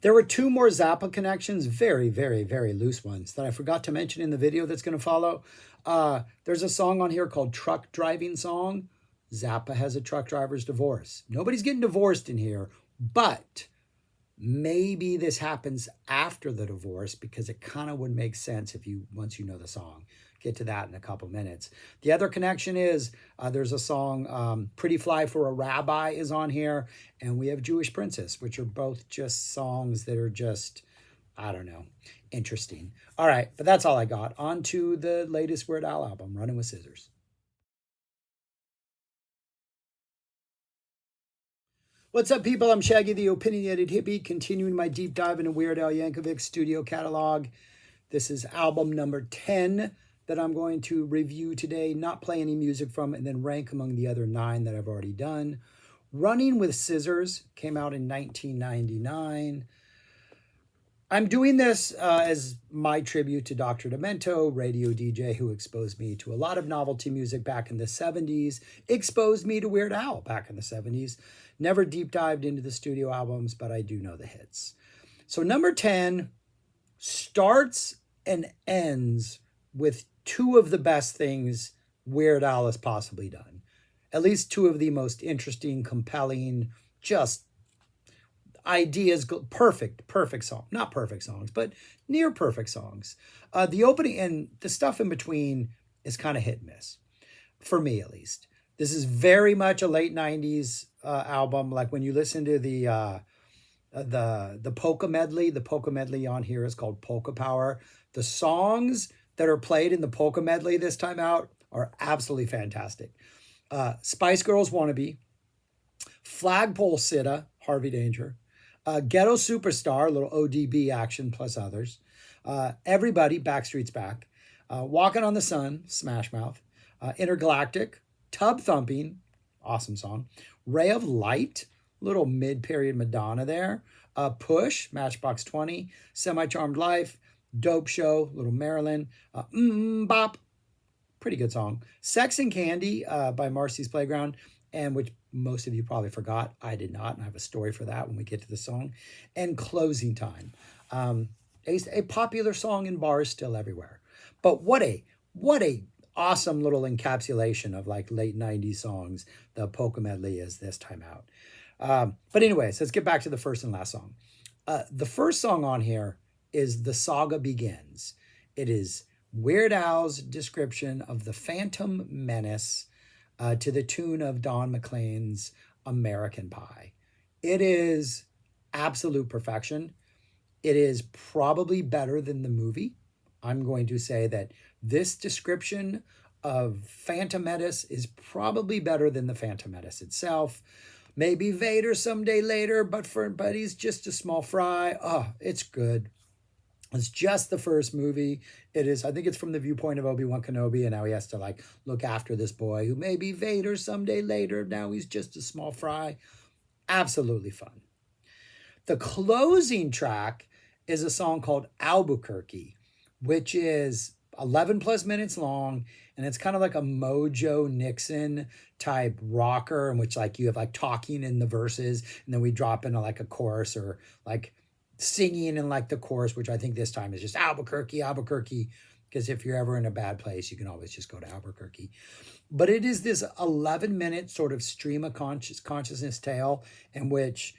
There were two more Zappa connections, very, very, very loose ones that I forgot to mention in the video that's going to follow. There's a song on here called Truck Driving Song. Zappa has a truck driver's divorce. Nobody's getting divorced in here, but maybe this happens after the divorce because it kind of would make sense if you, once you know the song. Get to that in a couple minutes. The other connection is there's a song, Pretty Fly for a Rabbi is on here, and we have Jewish Princess, which are both just songs that are just, I don't know, interesting. All right, but that's all I got. On to the latest Weird Al album, Running with Scissors. What's up, people? I'm Shaggy, the opinionated hippie, continuing my deep dive into Weird Al Yankovic's studio catalog. This is album number 10 that I'm going to review today, not play any music from, and then rank among the other 9 that I've already done. Running with Scissors came out in 1999. I'm doing this as my tribute to Dr. Demento, radio DJ who exposed me to a lot of novelty music back in the 70s, exposed me to Weird Al back in the 70s. Never deep dived into the studio albums, but I do know the hits. So number 10 starts and ends with 2 of the best things Weird Al has possibly done. At least 2 of the most interesting, compelling, just ideas, perfect song. Not perfect songs, but near perfect songs. The opening and the stuff in between is kind of hit and miss, for me at least. This is very much a late 90s album. Like when you listen to the polka medley, the polka medley on here is called Polka Power. The songs that are played in the polka medley this time out are absolutely fantastic. Spice Girls Wannabe, Flagpole Sitta, Harvey Danger, Ghetto Superstar, little ODB action plus others, Everybody, Backstreet's Back, Walking on the Sun, Smash Mouth, Intergalactic, Tub Thumping, awesome song, Ray of Light, little mid-period Madonna there, Push, Matchbox 20, Semi-Charmed Life, Dope Show, little Marilyn, Bop, pretty good song, Sex and Candy by Marcy's Playground, and which most of you probably forgot. I did not, and I have a story for that when we get to the song. And Closing Time, a popular song in bars still everywhere. But what a awesome little encapsulation of like late 90s songs the polka medley is this time out. But anyways, let's get back to the first and last song. The first song on here is The Saga Begins. It is Weird Al's description of the Phantom Menace to the tune of Don McLean's American Pie. It is absolute perfection. It is probably better than the movie. I'm going to say that this description of Phantom Menace is probably better than the Phantom Menace itself. Maybe Vader someday later, but he's just a small fry. Oh, it's good. It's just the first movie. It is, I think it's from the viewpoint of Obi-Wan Kenobi, and now he has to like look after this boy who may be Vader someday later. Now he's just a small fry. Absolutely fun. The closing track is a song called Albuquerque, which is 11 plus minutes long, and it's kind of like a Mojo Nixon type rocker in which like you have like talking in the verses, and then we drop into like a chorus or like singing in like the chorus, which I think this time is just Albuquerque, Albuquerque, because if you're ever in a bad place, you can always just go to Albuquerque. But it is this 11-minute sort of stream of consciousness tale in which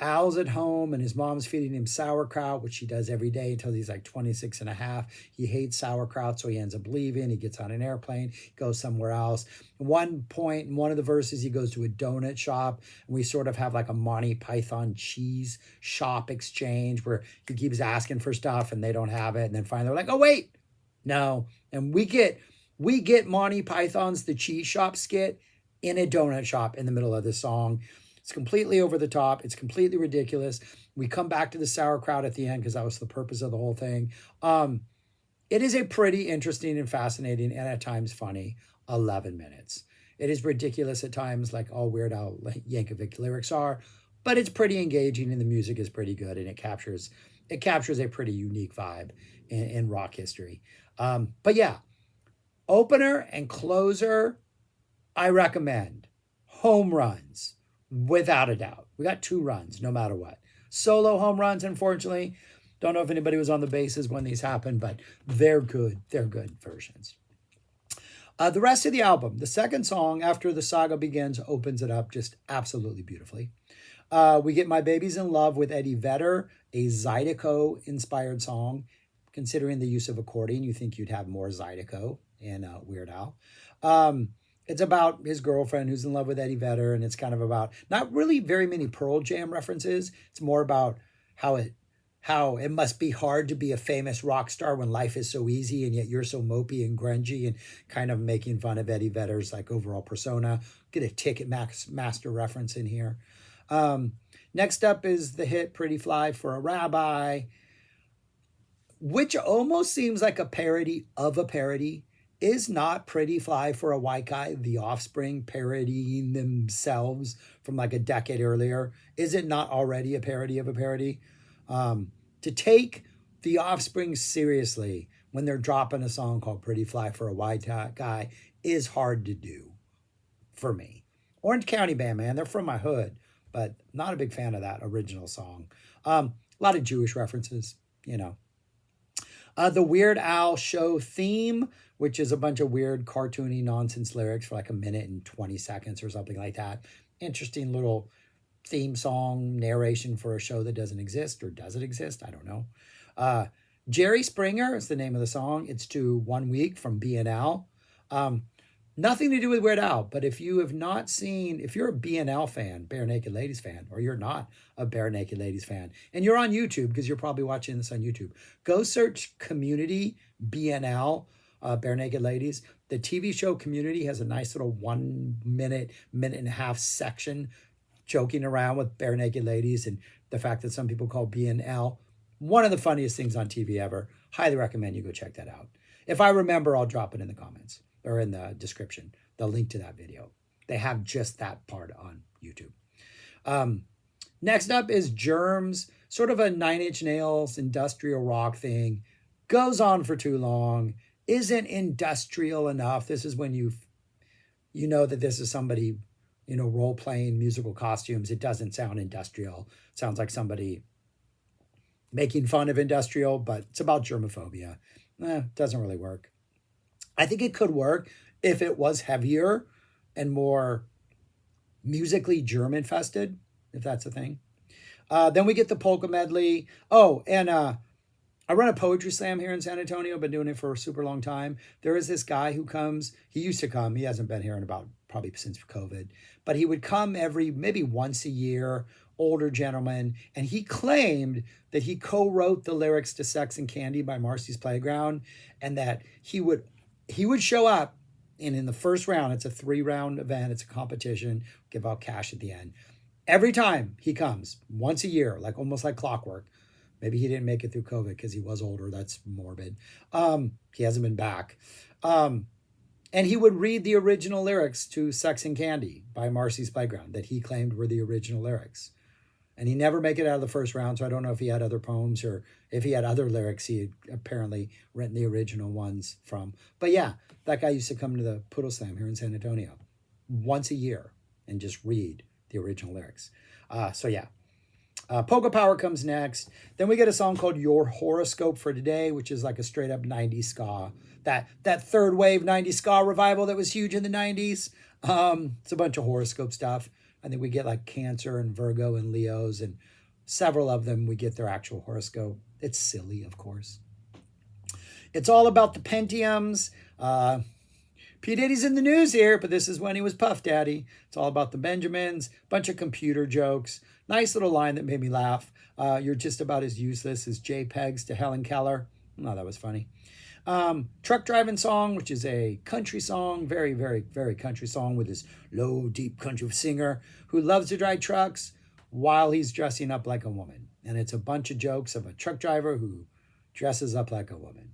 Al's at home and his mom's feeding him sauerkraut, which she does every day until he's like 26 and a half. He hates sauerkraut, so he ends up leaving. He gets on an airplane, goes somewhere else. At one point in one of the verses, he goes to a donut shop, and we sort of have like a Monty Python cheese shop exchange where he keeps asking for stuff and they don't have it. And then finally they're like, oh, wait, no. And we get Monty Python's The Cheese Shop skit in a donut shop in the middle of the song. It's completely over the top. It's completely ridiculous. We come back to the sauerkraut at the end because that was the purpose of the whole thing. It is a pretty interesting and fascinating and at times funny 11 minutes. It is ridiculous at times, like all Weird Al Yankovic lyrics are, but it's pretty engaging and the music is pretty good and it captures a pretty unique vibe in rock history. But yeah, opener and closer, I recommend. Home runs. Without a doubt. We got 2 runs, no matter what. solo home runs, unfortunately. Don't know if anybody was on the bases when these happened, but they're good. They're good versions. The rest of the album, the second song, After the Saga Begins, opens it up just absolutely beautifully. We get My Baby's in Love with Eddie Vedder, a Zydeco-inspired song. Considering the use of accordion, you think you'd have more Zydeco in Weird Al. It's about his girlfriend who's in love with Eddie Vedder, and it's kind of about not really very many Pearl Jam references. It's more about how it must be hard to be a famous rock star when life is so easy and yet you're so mopey and grungy, and kind of making fun of Eddie Vedder's like overall persona. Get a Ticketmaster reference in here. Next up is the hit Pretty Fly for a Rabbi, which almost seems like a parody of a parody. Is not Pretty Fly for a White Guy the Offspring parodying themselves from like a decade earlier? Is it not already a parody of a parody? To take the Offspring seriously when they're dropping a song called Pretty Fly for a White Guy is hard to do for me. Orange County Band, man, they're from my hood, but not a big fan of that original song. A lot of Jewish references, you know. The Weird Al show theme, which is a bunch of weird cartoony nonsense lyrics for like a minute and 20 seconds or something like that. Interesting little theme song narration for a show that doesn't exist, or does it exist? I don't know. Jerry Springer is the name of the song. It's to 1 Week from BNL. Nothing to do with Weird Al, but if you have not seen, if you're a BNL fan, Bare Naked Ladies fan, or you're not a Bare Naked Ladies fan, and you're on YouTube, because you're probably watching this on YouTube, go search Community BNL, Bare Naked Ladies. The TV show Community has a nice little 1 minute, minute and a half section joking around with Bare Naked Ladies and the fact that some people call BNL one of the funniest things on TV ever. Highly recommend you go check that out. If I remember, I'll drop it in the comments or in the description, the link to that video. They have just that part on YouTube. Next up is Germs, sort of a Nine Inch Nails industrial rock thing. Goes on for too long. Isn't industrial enough. This is when you know that this is somebody, role-playing musical costumes. It doesn't sound industrial. It sounds like somebody making fun of industrial, but it's about germophobia. Doesn't really work. I think it could work if it was heavier and more musically germ-infested, if that's a thing. Then we get the polka medley. Oh, and I run a poetry slam here in San Antonio. Been doing it for a super long time. There is this guy who comes. He used to come. He hasn't been here in about probably since COVID. But he would come maybe once a year, older gentleman. And he claimed that he co-wrote the lyrics to Sex and Candy by Marcy's Playground. And that he would show up. And in the first round, it's a 3-round event. It's a competition. Give out cash at the end. Every time he comes, once a year, almost like clockwork. Maybe he didn't make it through COVID because he was older. That's morbid. He hasn't been back. And he would read the original lyrics to Sex and Candy by Marcy's Playground that he claimed were the original lyrics. And he never make it out of the first round, so I don't know if he had other poems or if he had other lyrics he had apparently written the original ones from. But yeah, that guy used to come to the Poodle Slam here in San Antonio once a year and just read the original lyrics. Polka Power comes next. Then we get a song called Your Horoscope for Today, which is like a straight up 90s ska. That third wave 90s ska revival that was huge in the 90s. It's a bunch of horoscope stuff. I think we get like Cancer and Virgo and Leos, and several of them we get their actual horoscope. It's silly, of course. It's all about the Pentiums. P. Diddy's in the news here, but this is when he was Puff Daddy. It's all about the Benjamins, bunch of computer jokes. Nice little line that made me laugh. You're just about as useless as JPEGs to Helen Keller. Oh, that was funny. Truck Driving Song, which is a country song, very, very, very country song with this low, deep country singer who loves to drive trucks while he's dressing up like a woman. And it's a bunch of jokes of a truck driver who dresses up like a woman.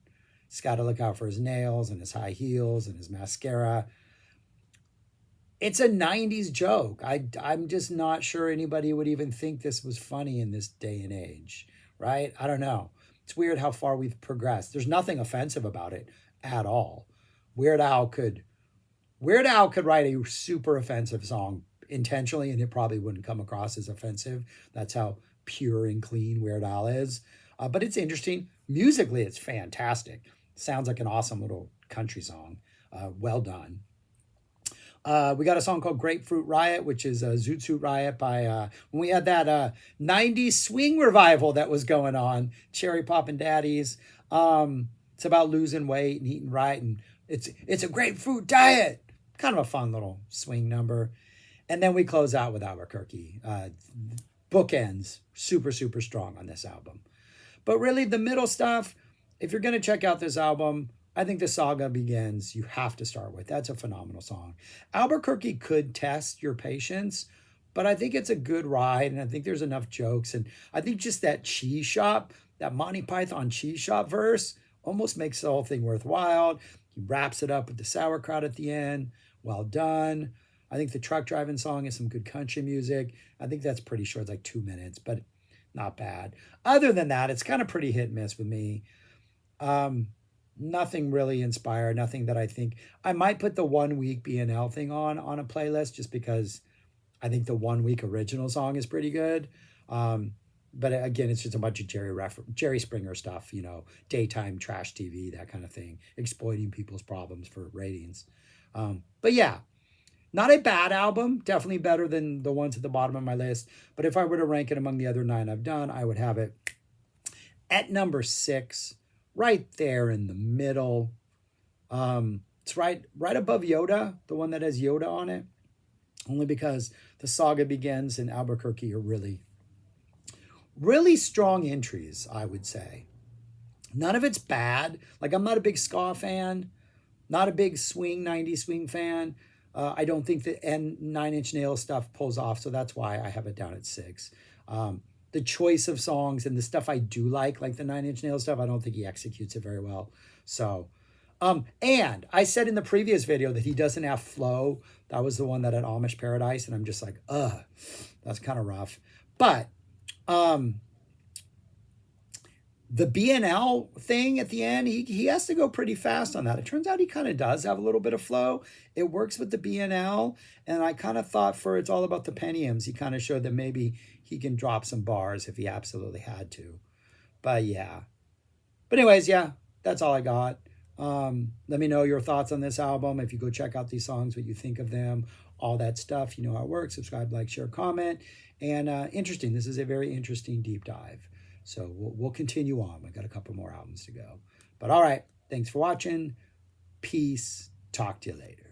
He's got to look out for his nails and his high heels and his mascara. It's a 90s joke. I'm just not sure anybody would even think this was funny in this day and age, right? I don't know. It's weird how far we've progressed. There's nothing offensive about it at all. Weird Al could write a super offensive song intentionally, and it probably wouldn't come across as offensive. That's how pure and clean Weird Al is. But it's interesting. Musically, it's fantastic. Sounds like an awesome little country song. Well done. We got a song called Grapefruit Riot, which is a Zoot Suit Riot by, when we had that 90s swing revival that was going on, Cherry Poppin' Daddies. It's about losing weight and eating right, and it's a grapefruit diet. Kind of a fun little swing number. And then we close out with Albuquerque. Bookends, super, super strong on this album. But really, the middle stuff, if you're going to check out this album, I think The Saga Begins, you have to start with. That's a phenomenal song. Albuquerque could test your patience, but I think it's a good ride, and I think there's enough jokes. And I think just that cheese shop, that Monty Python cheese shop verse, almost makes the whole thing worthwhile. He wraps it up with the sauerkraut at the end. Well done. I think the truck driving song is some good country music. I think that's pretty short, it's like 2 minutes, but not bad. Other than that, it's kind of pretty hit and miss with me. Nothing really inspired, nothing that I think. I might put the 1 week BNL thing on a playlist just because I think the 1 week original song is pretty good. But again, it's just a bunch of Jerry Springer stuff, you know, daytime trash TV, that kind of thing, exploiting people's problems for ratings. But yeah, not a bad album, definitely better than the ones at the bottom of my list. But if I were to rank it among the other 9 I've done, I would have it at number 6, right there in the middle. It's right above Yoda, the one that has Yoda on it, only because The Saga Begins and Albuquerque are really, really strong entries, I would say. None of it's bad. Like, I'm not a big ska fan, not a big 90s swing fan. I don't think the Nine Inch Nails stuff pulls off, so that's why I have it down at 6. The choice of songs and the stuff I do like the Nine Inch Nails stuff, I don't think he executes it very well. So, and I said in the previous video that he doesn't have flow. That was the one that had Amish Paradise, and I'm just like, that's kind of rough. But the BNL thing at the end, he has to go pretty fast on that. It turns out he kind of does have a little bit of flow. It works with the BNL, and I kind of thought for It's All About the Penniums, he kind of showed that maybe he can drop some bars if he absolutely had to. But yeah. But anyways, yeah, that's all I got. Let me know your thoughts on this album. If you go check out these songs, what you think of them, all that stuff. You know how it works. Subscribe, like, share, comment. And interesting. This is a very interesting deep dive. So we'll continue on. We've got a couple more albums to go. But all right. Thanks for watching. Peace. Talk to you later.